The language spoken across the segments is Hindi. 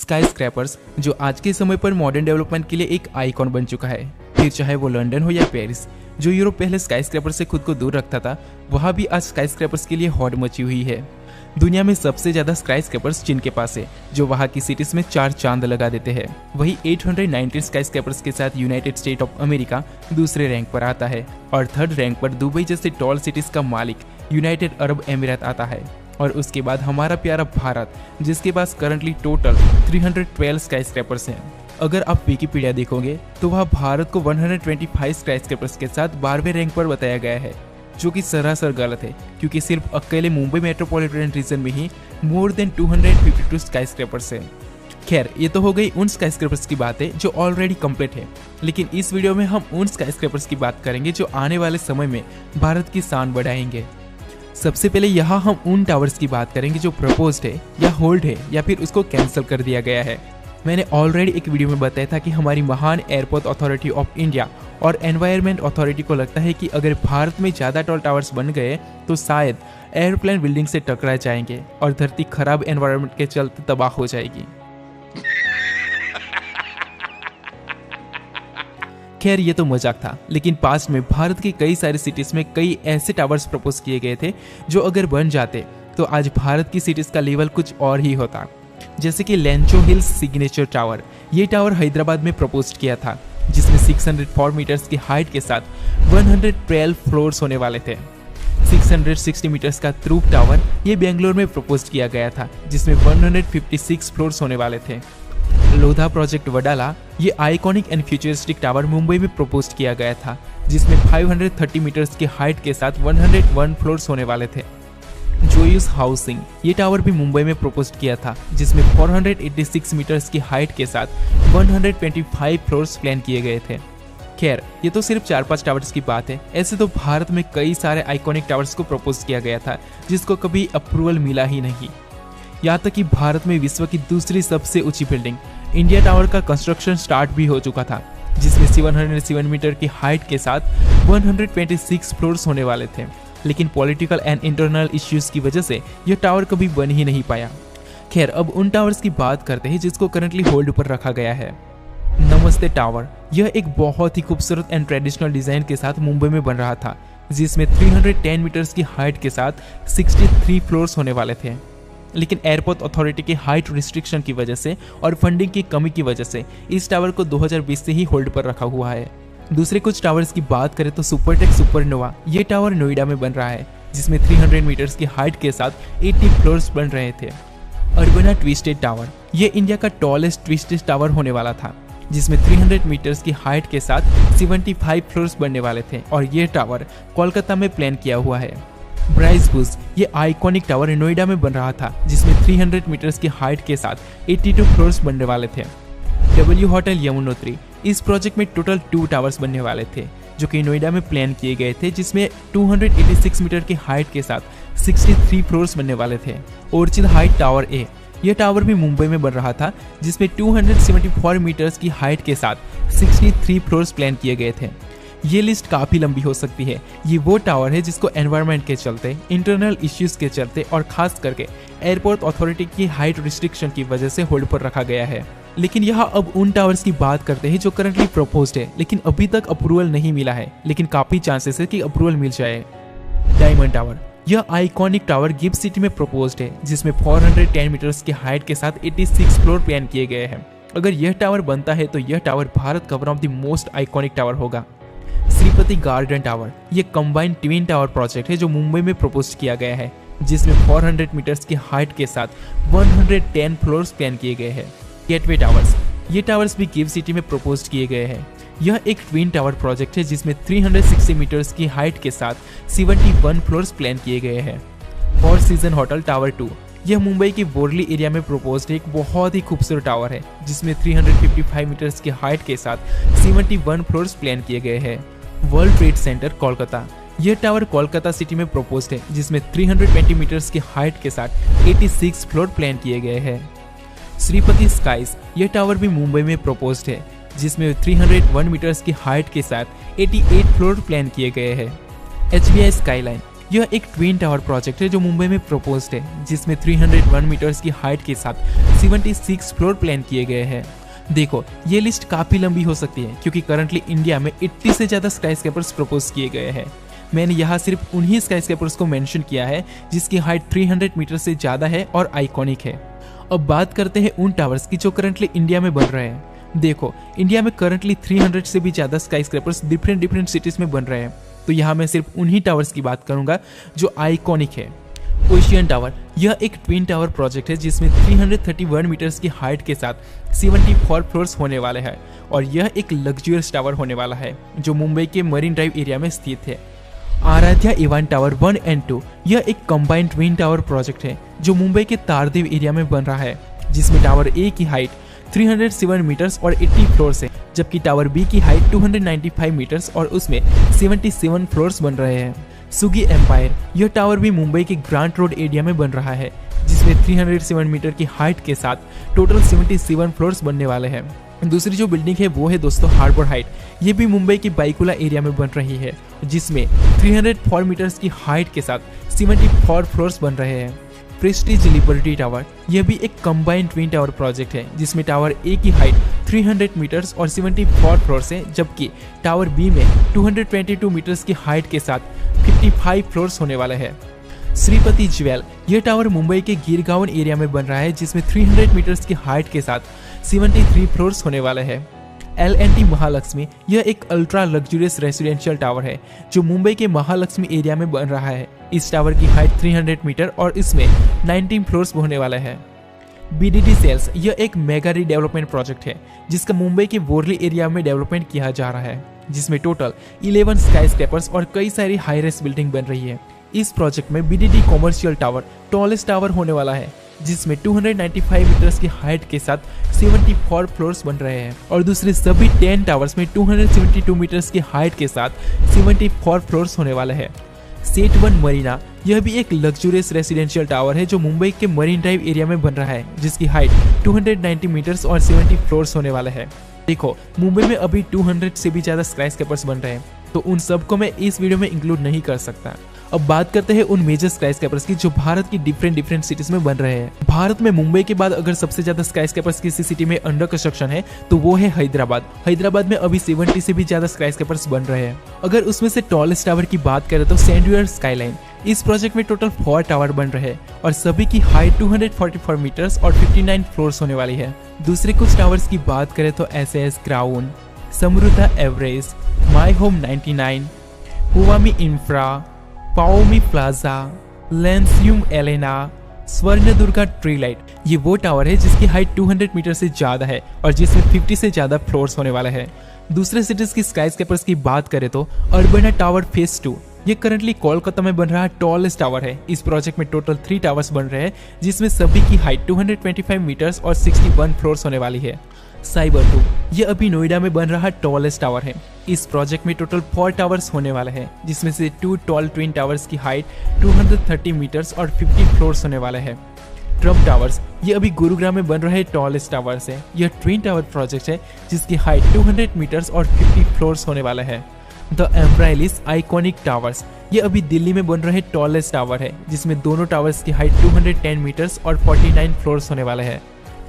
स्काई स्क्रैपर्स जो आज के समय पर मॉडर्न डेवलपमेंट के लिए एक आइकॉन बन चुका है। फिर चाहे वो लंदन हो या पेरिस, जो यूरोप पहले स्काई स्क्रैपर से खुद को दूर रखता था, वहाँ भी आज स्काई स्क्रैपर्स के लिए हौड़ मची हुई है। दुनिया में सबसे ज्यादा स्काई स्क्रैपर्स चीन के पास है, जो वहाँ की सिटीज में 4 चांद लगा देते हैं। वही 819 स्काई स्क्रैपर्स के साथ यूनाइटेड स्टेट ऑफ अमेरिका दूसरे रैंक पर आता है और थर्ड रैंक पर दुबई जैसे टॉल सिटीज का मालिक यूनाइटेड अरब अमीरात आता है। और उसके बाद हमारा प्यारा भारत, जिसके पास करंटली टोटल 312 स्काई स्क्रैपर्स हैं। अगर आप विकिपीडिया देखोगे तो वह भारत को 125 स्काई स्क्रैपर्स के साथ 12वें रैंक पर बताया गया है, जो कि सरासर गलत है, क्योंकि सिर्फ अकेले मुंबई मेट्रोपॉलिटन रीजन में ही मोर देन 252 स्काई स्क्रैपर्स हैं। खैर, ये तो हो गई उन स्काई स्क्रैपर्स की बातें जो ऑलरेडी कंप्लीट है, लेकिन इस वीडियो में हम उन स्काई स्क्रैपर्स की बात करेंगे जो आने वाले समय में भारत की शान बढ़ाएंगे। सबसे पहले यहाँ हम उन टावर्स की बात करेंगे जो प्रपोज्ड है या होल्ड है या फिर उसको कैंसिल कर दिया गया है। मैंने ऑलरेडी एक वीडियो में बताया था कि हमारी महान एयरपोर्ट अथॉरिटी ऑफ इंडिया और एनवायरनमेंट अथॉरिटी को लगता है कि अगर भारत में ज़्यादा टॉल टावर्स बन गए तो शायद एयरप्लेन बिल्डिंग से टकरा जाएंगे और धरती खराब एनवायरनमेंट के चलते तबाह हो जाएगी। खैर, ये तो मजाक था, लेकिन पास्ट में भारत की कई सारी सिटीज में कई ऐसे टावर्स प्रपोज किए गए थे जो अगर बन जाते तो आज भारत की सिटीज का लेवल कुछ और ही होता। जैसे कि लेंचो हिल्स सिग्नेचर टावर, ये टावर हैदराबाद में प्रपोज किया था, जिसमें 604 मीटर्स की हाइट के साथ 112 फ्लोर्स होने वाले थे। 660 मीटर्स का ध्रुव टावर ये बेंगलोर में प्रपोज किया गया था, जिसमें 156 फ्लोर्स होने वाले थे। लोधा प्रोजेक्ट वडाला, ये iconic and futuristic tower Mumbai में प्रपोज किया गया था, जिसमें 530 मीटर्स की हाइट के साथ 101 फ्लोर्स होने वाले थे। जोयूस हाउसिंग, ये टावर भी मुंबई में प्रपोज किया था, जिसमें 486 मीटर्स की हाइट के साथ 125 फ्लोर्स प्लान किए गए थे। खैर, ये तो सिर्फ 4-5 टावर्स की बात है। ऐसे तो भारत में कई सारे आइकॉनिक टावर्स को प्रपोज किया गया था, जिसको कभी अप्रूवल मिला ही नहीं। यहाँ तक कि भारत में विश्व की दूसरी सबसे ऊंची बिल्डिंग इंडिया टावर का कंस्ट्रक्शन स्टार्ट भी हो चुका था, जिसमें 707 मीटर की हाइट के साथ 126 फ्लोर्स होने वाले थे, लेकिन पॉलिटिकल एंड इंटरनल इश्यूज की वजह से यह टावर कभी बन ही नहीं पाया। खैर, अब उन टावर्स की बात करते हैं जिसको करंटली होल्ड पर रखा गया है। नमस्ते टावर, यह एक बहुत ही खूबसूरत एंड ट्रेडिशनल डिजाइन के साथ मुंबई में बन रहा था, जिसमें 310 मीटर्स की हाइट के साथ 63 फ्लोर्स होने वाले थे। लेकिन एयरपोर्ट अथॉरिटी के हाइट रिस्ट्रिक्शन की वजह से और फंडिंग की कमी की वजह से इस टावर को 2020 से ही होल्ड पर रखा हुआ है। दूसरे कुछ टावर्स की बात करें तो सुपरटेक सुपरनोवा, ये टावर नोएडा में बन रहा है, जिसमें 300 मीटर्स की हाइट के साथ 80 फ्लोर्स बन रहे थे। अर्बना ट्विस्टेड टावर, ये इंडिया का टॉलेस्ट ट्विस्टेड टावर होने वाला था, जिसमें 300 मीटर्स की हाइट के साथ 75 फ्लोर्स बनने वाले थे और ये टावर कोलकाता में प्लान किया हुआ है। ब्राइस बुश, ये आइकॉनिक टावर नोएडा में बन रहा था, जिसमें 300 मीटर्स की हाइट के साथ 82 फ्लोर्स बनने वाले थे। डब्ल्यू होटल यमुनोत्री, इस प्रोजेक्ट में टोटल 2 टावर्स बनने वाले थे, जो कि नोएडा में प्लान किए गए थे, जिसमें 286 मीटर की हाइट के साथ 63 फ्लोर्स बनने वाले थे। ओर्चिड हाइट टावर ए, यह टावर भी मुंबई में बन रहा था, जिसमें 274 मीटर्स की हाइट के साथ 63 फ्लोर्स प्लान किए गए थे। ये लिस्ट काफी लंबी हो सकती है। ये वो टावर है जिसको एनवायरनमेंट के चलते, इंटरनल इश्यूज के चलते और खास करके एयरपोर्ट अथॉरिटी की हाइट रिस्ट्रिक्शन की वजह से होल्ड पर रखा गया है। लेकिन यहाँ अब उन टावर्स की बात करते हैं जो करंटली प्रपोज्ड है, लेकिन अभी तक अप्रूवल नहीं मिला है, लेकिन काफी चांसेस है कि अप्रूवल मिल जाए। डायमंड टावर, यह आइकॉनिक टावर गिफ्ट सिटी में प्रपोज्ड है, जिसमें 410 मीटर्स की हाइट के साथ 86 फ्लोर प्लान किए गए हैं। अगर यह टावर बनता है तो यह टावर भारत का one of the most iconic tower होगा। श्रीपति गार्डन टावर, ये कंबाइंड ट्विन टावर प्रोजेक्ट है जो मुंबई में प्रपोज किया गया है, जिसमें 400 मीटर्स की हाइट के साथ 110 फ्लोर्स प्लान किए गए हैं। गेटवे टावर्स, ये टावर्स भी गिफ्ट सिटी में प्रपोज किए गए हैं। यह एक ट्विन टावर प्रोजेक्ट है जिसमें 360 मीटर्स की हाइट के साथ 71 फ्लोर्स प्लान किए गए हैं। फोर सीजन होटल टावर 2, यह मुंबई के बोरली एरिया में प्रपोज्ड एक बहुत ही खूबसूरत टावर है, जिसमें 355 मीटर्स की हाइट के साथ 71 फ्लोर्स प्लान किए गए हैं। वर्ल्ड ट्रेड सेंटर कोलकाता, यह टावर कोलकाता सिटी में प्रपोज्ड है, जिसमें 320 मीटर्स की हाइट के साथ 86 फ्लोर प्लान किए गए हैं। श्रीपति स्काईज, यह टावर भी मुंबई में प्रपोज्ड है, जिसमें 301 मीटर्स की हाइट के साथ 88 फ्लोर प्लान किए गए हैं। HBI स्काईलाइन, यह एक ट्विन टावर प्रोजेक्ट है जो मुंबई में प्रपोज्ड है, जिसमें 301 मीटर्स की हाइट के साथ 76 फ्लोर प्लान किए गए हैं। देखो, ये लिस्ट काफी लंबी हो सकती है क्योंकि करंटली इंडिया में 80 से ज्यादा स्काईस्केपर्स प्रपोज किए गए हैं। मैंने यहाँ सिर्फ उन्हीं स्काईस्केपर्स को मेंशन किया है जिसकी हाइट 300 मीटर से ज्यादा है और आइकॉनिक है। अब बात करते हैं उन टावर्स की जो करंटली इंडिया में बन रहे हैं। देखो, इंडिया में करंटली 300 से भी ज्यादा स्काईस्केपर्स डिफरेंट सिटीज में बन रहे हैं, तो यहाँ मैं सिर्फ उन्हीं टावर्स की बात करूंगा जो आइकॉनिक है। ओशियन टावर, यह एक ट्विन टावर प्रोजेक्ट है जिसमें 331 मीटर्स की हाइट के साथ 74 फ्लोर्स होने वाले हैं और यह एक लग्जरियस टावर होने वाला है जो मुंबई के मरीन ड्राइव एरिया में स्थित है। आराध्या इवान टावर 1 एंड 2, यह एक कंबाइंड ट्विन टावर प्रोजेक्ट है जो मुंबई के तारदेव एरिया में बन रहा है, जिसमें टावर ए की हाइट 307 मीटर्स और 80 फ्लोर्स है, जबकि टावर बी की हाइट 295 मीटर्स और उसमें 77 फ्लोर्स बन रहे हैं। सुगी एम्पायर, यह टावर भी मुंबई के ग्रांट रोड एरिया में बन रहा है, जिसमें 307 मीटर की हाइट के साथ टोटल 77 फ्लोर्स बनने वाले हैं। दूसरी जो बिल्डिंग है वो है दोस्तों हार्बर हाइट। ये भी मुंबई के बाइकुला एरिया में बन रही है, जिसमें 304 मीटर्स की हाइट के साथ 74 फ्लोर्स बन रहे हैं। प्रेस्टीज लिबर्टी टावर, यह भी एक कंबाइंड ट्विन टावर प्रोजेक्ट है जिसमें टावर ए की हाइट 300 मीटर्स और 74 फ्लोर्स है, जबकि टावर बी में 222 मीटर्स की हाइट के साथ 55 फ्लोर्स होने वाले हैं। श्रीपति ज्वेल, यह टावर मुंबई के गिरगांवन एरिया में बन रहा है जिसमें 300 मीटर्स की हाइट के साथ 73 फ्लोर्स होने वाले हैं। L&T महालक्ष्मी, यह एक अल्ट्रा लग्जरियस रेसिडेंशियल टावर है जो मुंबई के महालक्ष्मी एरिया में बन रहा है। इस टावर की हाइट 300 मीटर और इसमें 19 फ्लोर्स होने वाले हैं। BDD सेल्स, यह एक मेगा रीडेवलपमेंट प्रोजेक्ट है जिसका मुंबई के बोरली एरिया में डेवलपमेंट किया जा रहा है, जिसमें टोटल 11 स्काईस्केपर्स और कई सारी हाई रेस बिल्डिंग बन रही है। इस प्रोजेक्ट में BDD commercial tower tallest tower होने वाला है, जिसमें 295 मीटर्स की हाइट के साथ 74 फ्लोर्स बन रहे हैं और दूसरे सभी 10 टावर्स में 272 मीटर्स की हाइट के साथ 74 फ्लोर्स होने वाले हैं। सेट 1 मरीना, यह भी एक लग्जरियस रेसिडेंशियल टावर है जो मुंबई के मरीन ड्राइव एरिया में बन रहा है, जिसकी हाइट 290 मीटर्स और 70 फ्लोर्स होने वाले हैं। देखो, मुंबई में अभी 200 से भी ज्यादा स्काईस्केपर्स बन रहे हैं, तो उन सबको मैं इस वीडियो में इंक्लूड नहीं कर सकता। अब बात करते हैं उन मेजर स्काईस्केपर्स की जो भारत की डिफरेंट सिटीज में बन रहे हैं। भारत में मुंबई के बाद अगर सबसे ज्यादा स्काईस्केपर्स किसी सिटी में अंडर कंस्ट्रक्शन है तो वो है हैदराबाद। हैदराबाद में अभी 70 से भी ज्यादा स्काईस्केपर्स बन रहे हैं। अगर उसमें से टॉलेस्ट टावर की बात करें तो सैंडवियर स्काईलाइन। इस प्रोजेक्ट में टोटल 4 टावर बन रहे हैं और सभी की हाइट 244 मीटर्स और 59 फ्लोर्स होने वाली है। दूसरे कुछ टावर्स की बात करें तो SAS crown, Samruddha Everest, my home 99, हुवामी इंफ्रा, पाओमी प्लाजा, लेंसियम एलेना, स्वर्णदुर्गा ट्री लाइट। ये वो टावर है जिसकी हाइट 200 मीटर से ज्यादा है और जिसमें 50 से ज्यादा फ्लोर्स होने वाले हैं। दूसरे सिटीज की स्काईस्केपर्स की बात करें तो अर्बना टावर फेज 2, ये करंटली कोलकाता में बन रहा टॉलेस्ट टावर है। इस प्रोजेक्ट में टोटल 3 टावर्स बन रहे हैं जिसमें सभी की हाइट 225 मीटर्स और 61 फ्लोर्स होने वाली है। साइबर 2, ये अभी नोएडा में बन रहा टॉलेस्ट टावर है। इस प्रोजेक्ट में टोटल 4 टावर्स होने वाले हैं जिसमें से 2 टॉल ट्विन टावर्स की हाइट 230 मीटर्स और 50 फ्लोर्स होने वाले हैं। ट्रम्प टावर्स, ये अभी गुरुग्राम में बन रहे टॉलेस्ट टावर्स है। यह ट्विन टावर प्रोजेक्ट है जिसकी हाइट 200 मीटर्स और 50 फ्लोर्स होने वाला है। द एम्ब्राइलिस आइकॉनिक टावर्स, ये अभी दिल्ली में बन रहे टॉलेस्ट टावर है जिसमें दोनों टावर्स की हाइट 210 मीटर्स और 49 फ्लोर्स होने वाले हैं।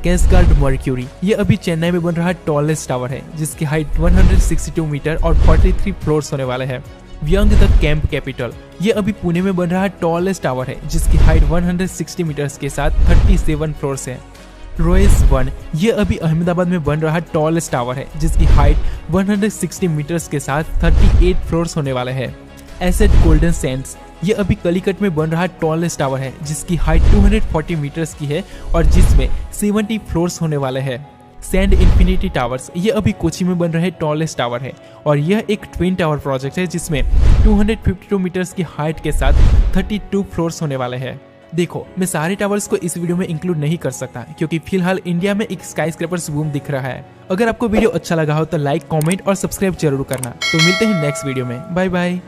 कैस्कार्ड मर्क्यूरी, ये अभी चेन्नई में बन रहा टॉलेस्ट टावर है जिसकी हाइट 162 मीटर और 43 फ्लोर्स होने वाले हैं। व्यंग द कैंप कैपिटल, ये अभी पुणे में बन रहा टॉलेस्ट टावर है जिसकी हाइट 160 मीटर्स के साथ 37 फ्लोर्स है। रोएस 1, ये अभी अहमदाबाद में बन रहा टॉलेस्ट टावर है जिसकी हाइट 160 मीटर्स के साथ 38 फ्लोर्स होने वाले हैं। एसेट गोल्डन सैंड्स, ये अभी कलिकट में बन रहा टॉलेस्ट टावर है जिसकी हाइट 240 मीटर्स की है और जिसमें 70 फ्लोर्स होने वाले हैं। सैंड इन्फिनिटी टावर्स, ये अभी कोची में बन रहे टॉलेस्ट टावर है और यह एक ट्विन टावर प्रोजेक्ट है जिसमें 252 मीटर्स की हाइट के साथ 32 फ्लोर्स होने वाले हैं। देखो, मैं सारे टावर्स को इस वीडियो में इंक्लूड नहीं कर सकता क्योंकि फिलहाल इंडिया में एक स्काईस्क्रेपर्स बूम दिख रहा है। अगर आपको वीडियो अच्छा लगा हो तो लाइक, कमेंट और सब्सक्राइब जरूर करना। तो मिलते हैं नेक्स्ट वीडियो में। Bye bye.